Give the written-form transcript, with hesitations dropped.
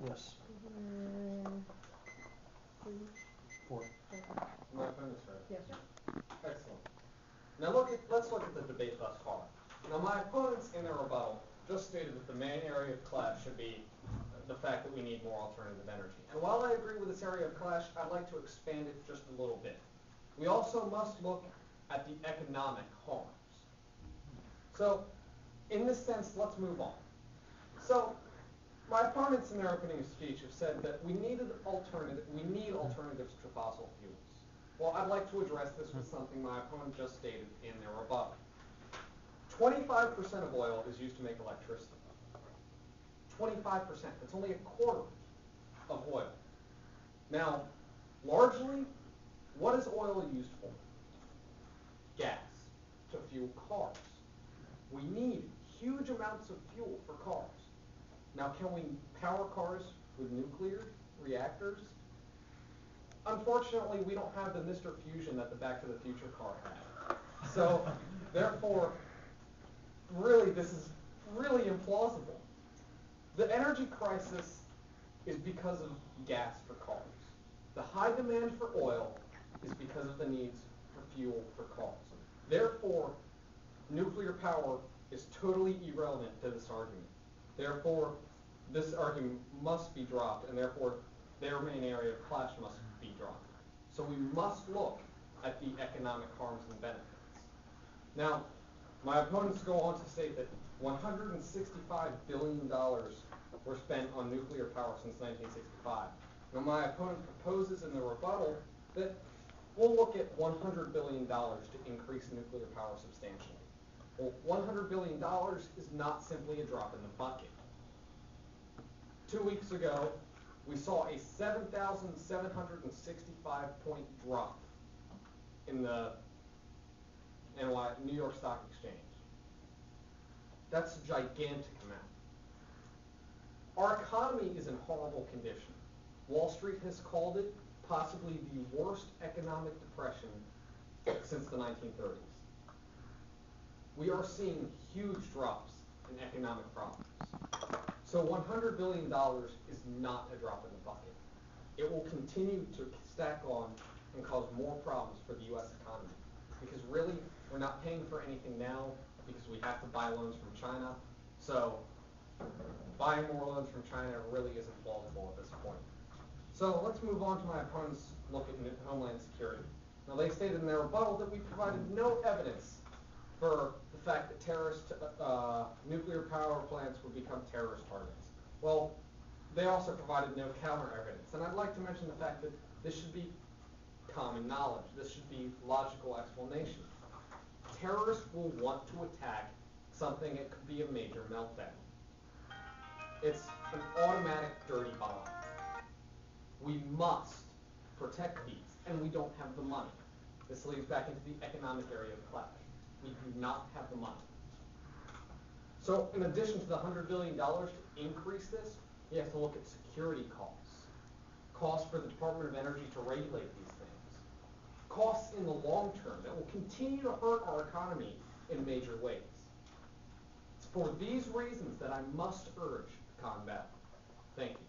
Yes. 4. My opponent's right. Yes, sir. Excellent. Now let's look at the debate thus far. Now my opponents in their rebuttal just stated that the main area of clash should be the fact that we need more alternative energy. And while I agree with this area of clash, I'd like to expand it just a little bit. We also must look at the economic harms. So in this sense, let's move on. So my opponents in their opening speech have said that we need alternatives to fossil fuels. Well, I'd like to address this with something my opponent just stated in their rebuttal. 25% of oil is used to make electricity. 25%. That's only a quarter of oil. Now, largely, what is oil used for? Gas, to fuel cars. We need huge amounts of fuel for cars. Now, can we power cars with nuclear reactors? Unfortunately, we don't have the Mr. Fusion that the Back to the Future car had. So, therefore, really, this is really implausible. The energy crisis is because of gas for cars. The high demand for oil is because of the needs for fuel for cars. Therefore, nuclear power is totally irrelevant to this argument. Therefore, this argument must be dropped, and therefore, their main area of clash must be dropped. So we must look at the economic harms and benefits. Now, my opponents go on to state that $165 billion were spent on nuclear power since 1965. Now, my opponent proposes in the rebuttal that we'll look at $100 billion to increase nuclear power substantially. Well, $100 billion is not simply a drop in the bucket. 2 weeks ago, we saw a 7,765-point drop in the New York Stock Exchange. That's a gigantic amount. Our economy is in horrible condition. Wall Street has called it possibly the worst economic depression since the 1930s. We are seeing huge drops in economic problems. So $100 billion is not a drop in the bucket. It will continue to stack on and cause more problems for the U.S. economy. Because really, we're not paying for anything now because we have to buy loans from China. So buying more loans from China really isn't plausible at this point. So let's move on to my opponent's look at Homeland Security. Now, they stated in their rebuttal that we provided no evidence for the fact that nuclear power plants would become terrorist targets. Well, they also provided no counter evidence. And I'd like to mention the fact that this should be common knowledge. This should be logical explanation. Terrorists will want to attack something that could be a major meltdown. It's an automatic dirty bomb. We must protect these, and we don't have the money. This leads back into the economic area of clash. We do not have the money. So in addition to the $100 billion to increase this, we have to look at security costs. Costs for the Department of Energy to regulate these things. Costs in the long term that will continue to hurt our economy in major ways. It's for these reasons that I must urge combat. Thank you.